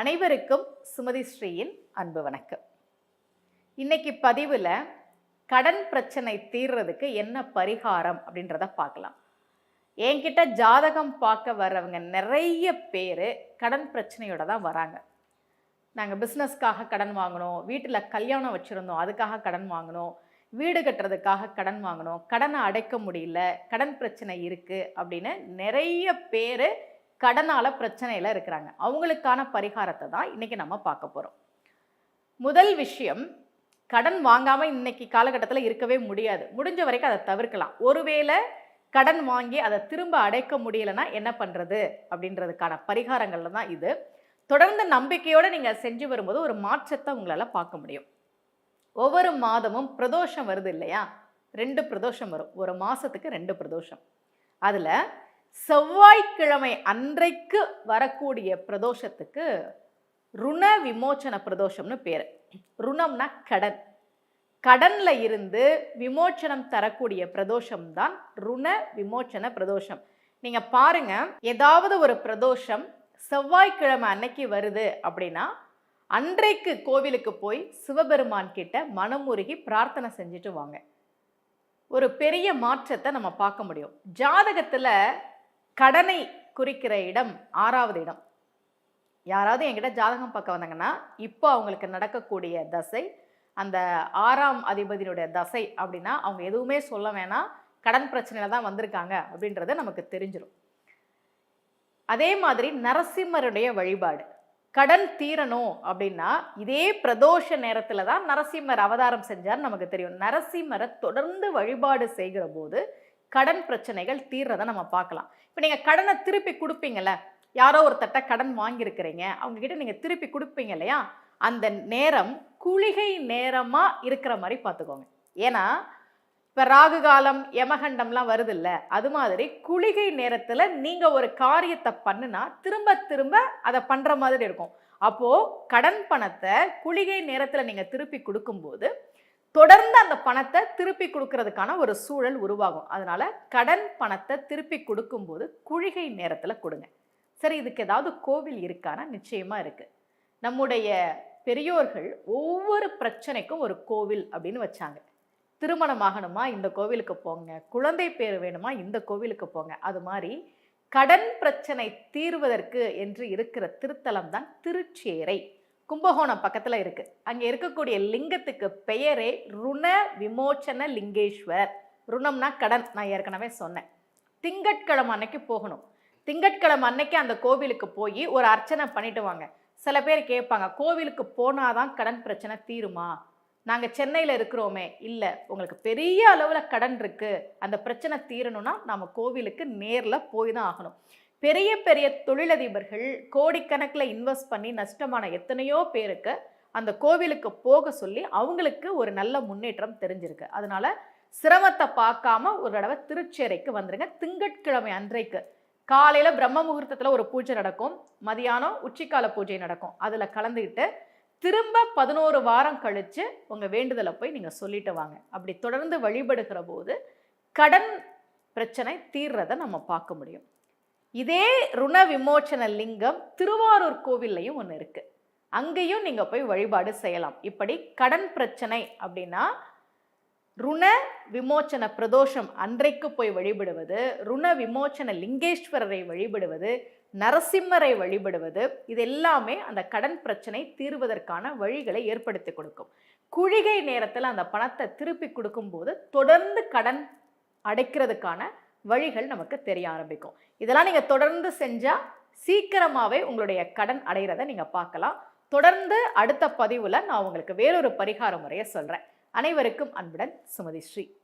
அனைவருக்கும் சுமதி ஸ்ரீயின் அன்பு வணக்கம். இன்னைக்கு பதிவில் கடன் பிரச்சனை தீர்றதுக்கு என்ன பரிகாரம் அப்படின்றத பார்க்கலாம். என்கிட்ட ஜாதகம் பார்க்க வர்றவங்க நிறைய பேர் கடன் பிரச்சனையோட தான் வராங்க. நாங்கள் பிஸ்னஸ்க்காக கடன் வாங்கினோம், வீட்டில் கல்யாணம் வச்சுருந்தோம் அதுக்காக கடன் வாங்கினோம், வீடு கட்டுறதுக்காக கடன் வாங்கினோம், கடனை அடைக்க முடியல, கடன் பிரச்சனை இருக்குது அப்படின்னு நிறைய பேர் கடனால் பிரச்சனையில் இருக்கிறாங்க. அவங்களுக்கான பரிகாரத்தை தான் இன்றைக்கி நம்ம பார்க்க போகிறோம். முதல் விஷயம், கடன் வாங்காமல் இன்னைக்கு காலகட்டத்தில் இருக்கவே முடியாது. முடிஞ்ச வரைக்கும் அதை தவிர்க்கலாம். ஒருவேளை கடன் வாங்கி அதை திரும்ப அடைக்க முடியலைன்னா என்ன பண்ணுறது அப்படின்றதுக்கான பரிகாரங்கள்ல தான் இது. தொடர்ந்து நம்பிக்கையோடு நீங்கள் செஞ்சு வரும்போது ஒரு மாற்றத்தை உங்களால் பார்க்க முடியும். ஒவ்வொரு மாதமும் பிரதோஷம் வருது இல்லையா? 2 பிரதோஷம் வரும். ஒரு மாதத்துக்கு 2 பிரதோஷம். அதில் செவ்வாய்க்கிழமை அன்றைக்கு வரக்கூடிய பிரதோஷத்துக்கு ருண விமோச்சன பிரதோஷம்னு பேர். ருணம்னா கடன், கடன்ல இருந்து விமோச்சனம் தரக்கூடிய பிரதோஷம் தான் ருண விமோச்சன பிரதோஷம். நீங்க பாருங்க, ஏதாவது ஒரு பிரதோஷம் செவ்வாய்க்கிழமை அன்னைக்கு வருது அப்படின்னா அன்றைக்கு கோவிலுக்கு போய் சிவபெருமான் கிட்ட மனமுருகி பிரார்த்தனை செஞ்சுட்டு வாங்க. ஒரு பெரிய மாற்றத்தை நம்ம பார்க்க முடியும். ஜாதகத்துல கடனை குறிக்கிற இடம் 6வது இடம். யாராவது என்கிட்ட ஜாதகம் பார்க்க வந்தாங்கன்னா இப்போ அவங்களுக்கு நடக்கக்கூடிய தசை அந்த 6ஆம் அதிபதியினுடைய தசை அப்படின்னா அவங்க எதுவுமே சொல்ல வேணாம், கடன் பிரச்சனையில தான் வந்திருக்காங்க அப்படின்றத நமக்கு தெரிஞ்சிடும். அதே மாதிரி நரசிம்மருடைய வழிபாடு, கடன் தீரணும் அப்படின்னா இதே பிரதோஷ நேரத்தில் தான் நரசிம்மர் அவதாரம் செஞ்சார் நமக்கு தெரியும். நரசிம்மரை தொடர்ந்து வழிபாடு செய்கிற போது கடன் பிரச்சனைகள் தீர்றதை நம்ம பார்க்கலாம். இப்போ நீங்கள் கடனை திருப்பி கொடுப்பீங்கல்ல, யாரோ ஒருத்தட்ட கடன் வாங்கியிருக்கிறீங்க, அவங்க கிட்ட நீங்கள் திருப்பி கொடுப்பீங்க இல்லையா? அந்த நேரம் குளிகை நேரமாக இருக்கிற மாதிரி பார்த்துக்கோங்க. ஏன்னா இப்போ ராகு காலம் யமகண்டம்லாம் வருது இல்லை, அது மாதிரி குளிகை நேரத்தில் நீங்கள் ஒரு காரியத்தை பண்ணுனா திரும்ப திரும்ப அதை பண்ணுற மாதிரி இருக்கும். அப்போது கடன் பணத்தை குளிகை நேரத்தில் நீங்கள் திருப்பி கொடுக்கும்போது தொடர்ந்து அந்த பணத்தை திருப்பி கொடுக்கறதுக்கான ஒரு சூழல் உருவாகும். அதனால கடன் பணத்தை திருப்பி கொடுக்கும்போது குளிகை நேரத்தில் கொடுங்க. சரி, இதுக்கு ஏதாவது கோவில் இருக்கானா? நிச்சயமாக இருக்குது. நம்முடைய பெரியோர்கள் ஒவ்வொரு பிரச்சனைக்கும் ஒரு கோவில் அப்படின்னு வச்சாங்க. திருமணம் ஆகணுமா இந்த கோவிலுக்கு போங்க, குழந்தை பேர் வேணுமா இந்த கோவிலுக்கு போங்க. அது மாதிரி கடன் பிரச்சனை தீர்வதற்கு என்று இருக்கிற திருத்தலம் தான் திருச்சேரை. கும்பகோணம் பக்கத்தில் இருக்குது. அங்கே இருக்கக்கூடிய லிங்கத்துக்கு பெயரே ருண விமோச்சன லிங்கேஸ்வர். ருணம்னா கடன், நான் ஏற்கனவே சொன்னேன். திங்கட்கிழமை அன்னைக்கு போகணும். திங்கட்கிழமை அன்னைக்கு அந்த கோவிலுக்கு போய் ஒரு அர்ச்சனை பண்ணிட்டு வாங்க. சில பேர் கேட்பாங்க, கோவிலுக்கு போனாதான் கடன் பிரச்சனை தீருமா? நாங்கள் சென்னையில் இருக்கிறோமே. இல்லை, உங்களுக்கு பெரிய அளவில் கடன் இருக்குது, அந்த பிரச்சனை தீரணும்னா நம்ம கோவிலுக்கு நேரில் போய் தான் ஆகணும். பெரிய பெரிய தொழிலதிபர்கள் கோடிக்கணக்கில் இன்வெஸ்ட் பண்ணி நஷ்டமான எத்தனையோ பேருக்கு அந்த கோவிலுக்கு போக சொல்லி அவங்களுக்கு ஒரு நல்ல முன்னேற்றம் தெரிஞ்சிருக்கு. அதனால சிரமத்தை பார்க்காம ஒரு தடவை திருச்சேரைக்கு வந்துருங்க. திங்கட்கிழமை அன்றைக்கு காலையில் பிரம்ம முகூர்த்தத்தில் ஒரு பூஜை நடக்கும், மதியானம் உச்சிக்கால பூஜை நடக்கும். அதில் கலந்துக்கிட்டு திரும்ப 11 வாரம் கழித்து உங்கள் வேண்டுதலை போய் நீங்கள் சொல்லிட்டு வாங்க. அப்படி தொடர்ந்து வழிபடுகிற போது கடன் பிரச்சனை தீர்றதை நம்ம பார்க்க முடியும். இதே ருண விமோச்சன லிங்கம் திருவாரூர் கோவில்லையும் ஒன்று இருக்குது. அங்கேயும் நீங்கள் போய் வழிபாடு செய்யலாம். இப்படி கடன் பிரச்சனை அப்படின்னா ருண விமோச்சன பிரதோஷம் அன்றைக்கு போய் வழிபடுவது, ருண விமோச்சன லிங்கேஸ்வரரை வழிபடுவது, நரசிம்மரை வழிபடுவது, இது எல்லாமே அந்த கடன் பிரச்சனை தீர்வதற்கான வழிகளை ஏற்படுத்தி கொடுக்கும். குளிகை நேரத்தில் அந்த பணத்தை திருப்பி கொடுக்கும்போது தொடர்ந்து கடன் அடைக்கிறதுக்கான வழிகள் நமக்கு தெரிய ஆரம்பிக்கும். இதெல்லாம் நீங்கள் தொடர்ந்து செஞ்சால் சீக்கிரமாகவே உங்களுடைய கடன் அடைகிறத நீங்கள் பார்க்கலாம். தொடர்ந்து அடுத்த பதிவில் நான் உங்களுக்கு வேறொரு பரிகார முறையை சொல்கிறேன். அனைவருக்கும் அன்புடன் சுமதி ஸ்ரீ.